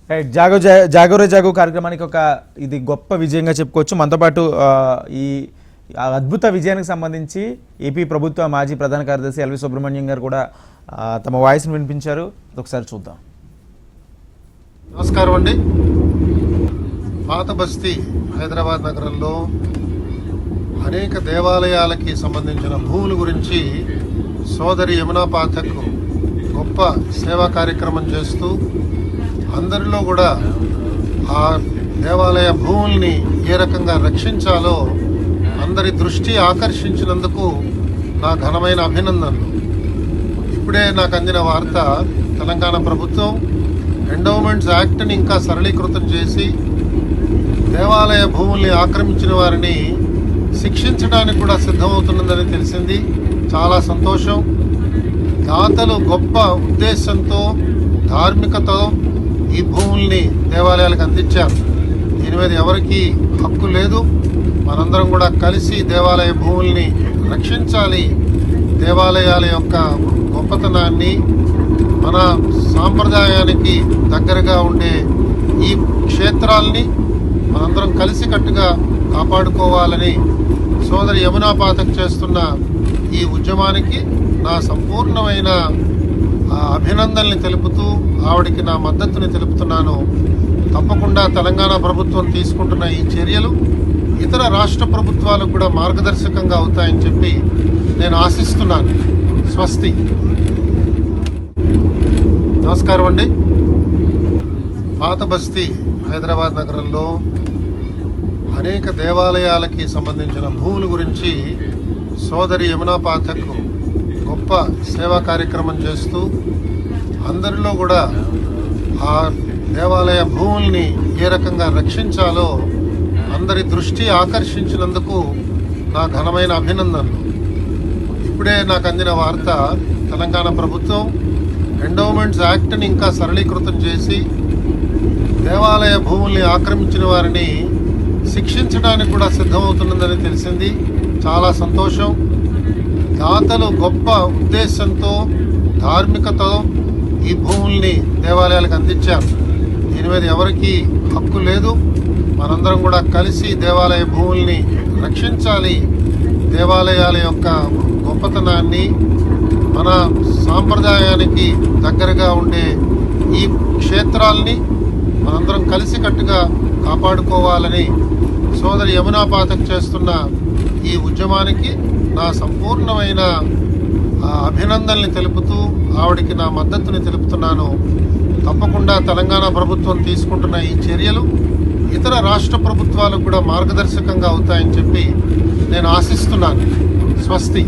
Right జాగో కార్యక్రమానికి ఒక ఇది గొప్ప విజయంగా చెప్పుకోవచ్చు. మనతో పాటు ఈ అద్భుత విజయానికి సంబంధించి ఏపీ ప్రభుత్వ మాజీ ప్రధాన కార్యదర్శి ఎల్వి సుబ్రహ్మణ్యం గారు కూడా తమ వాయిస్ని వినిపించారు. ఒకసారి చూద్దాం. నమస్కారం అండి. పాత బస్తీ హైదరాబాద్ నగరంలో అనేక దేవాలయాలకి సంబంధించిన భూముల గురించి సోదరి యమునా పాఠక్ గొప్ప సేవా కార్యక్రమం చేస్తూ అందరిలో కూడా ఆ దేవాలయ భూముల్ని ఏ రకంగా రక్షించాలో అందరి దృష్టి ఆకర్షించినందుకు నా ఘనమైన అభినందనలు. ఇప్పుడే నాకు అందిన వార్త, తెలంగాణ ప్రభుత్వం ఎండోమెంట్స్ యాక్ట్ని ఇంకా సరళీకృతం చేసి దేవాలయ భూముల్ని ఆక్రమించిన వారిని శిక్షించడానికి కూడా సిద్ధమవుతున్నదని తెలిసింది. చాలా సంతోషం. దాతలు గొప్ప ఉద్దేశంతో, ధార్మికతో ఈ భూముల్ని దేవాలయాలకు అందించారు. దీని మీద ఎవరికి హక్కు లేదు. మనందరం కూడా కలిసి దేవాలయ భూముల్ని రక్షించాలి. దేవాలయాల యొక్క గొప్పతనాన్ని, మన సాంప్రదాయానికి దగ్గరగా ఉండే ఈ క్షేత్రాల్ని మనందరం కలిసికట్టుగా కాపాడుకోవాలని సోదరి యమునా పాఠక్ చేస్తున్న ఈ ఉద్యమానికి నా సంపూర్ణమైన అభినందనల్ని తెలుపుతూ ఆవిడికి నా మద్దతుని తెలుపుతున్నాను. తప్పకుండా తెలంగాణ ప్రభుత్వం తీసుకుంటున్న ఈ చర్యలు ఇతర రాష్ట్ర ప్రభుత్వాలకు కూడా మార్గదర్శకంగా అవుతాయని చెప్పి నేను ఆశిస్తున్నాను. స్వస్తి. నమస్కారం అండి. పాత బస్తీ హైదరాబాద్ నగరంలో అనేక దేవాలయాలకి సంబంధించిన భూముల గురించి సోదరి యమునా పాఠక్ గొప్ప సేవా కార్యక్రమం చేస్తూ అందరిలో కూడా ఆ దేవాలయ భూముల్ని ఏ రకంగా రక్షించాలో అందరి దృష్టి ఆకర్షించినందుకు నా ఘనమైన అభినందనలు. ఇప్పుడే నాకు అందిన వార్త, తెలంగాణ ప్రభుత్వం ఎండోమెంట్స్ యాక్ట్ని ఇంకా సరళీకృతం చేసి దేవాలయ భూముల్ని ఆక్రమించిన వారిని శిక్షించడానికి కూడా సిద్ధమవుతున్నదని తెలిసింది. చాలా సంతోషం. దాతలు గొప్ప ఉద్దేశంతో, ధార్మికతో ఈ భూముల్ని దేవాలయాలకు అందించారు. దీని మీద ఎవరికి హక్కు లేదు. మనందరం కూడా కలిసి దేవాలయ భూముల్ని రక్షించాలి. దేవాలయాల యొక్క గొప్పతనాన్ని, మన సాంప్రదాయానికి దగ్గరగా ఉండే ఈ క్షేత్రాల్ని మనందరం కలిసికట్టుగా కాపాడుకోవాలని సోదరి యమునా పాఠక్ చేస్తున్న ఈ ఉద్యమానికి నా సంపూర్ణమైన అభినందనల్ని తెలుపుతూ ఆవిడికి నా మద్దతుని తెలుపుతున్నాను. తప్పకుండా తెలంగాణ ప్రభుత్వం తీసుకుంటున్న ఈ చర్యలు ఇతర రాష్ట్ర ప్రభుత్వాలకు కూడా మార్గదర్శకంగా అవుతాయని చెప్పి నేను ఆశిస్తున్నాను. స్వస్తి.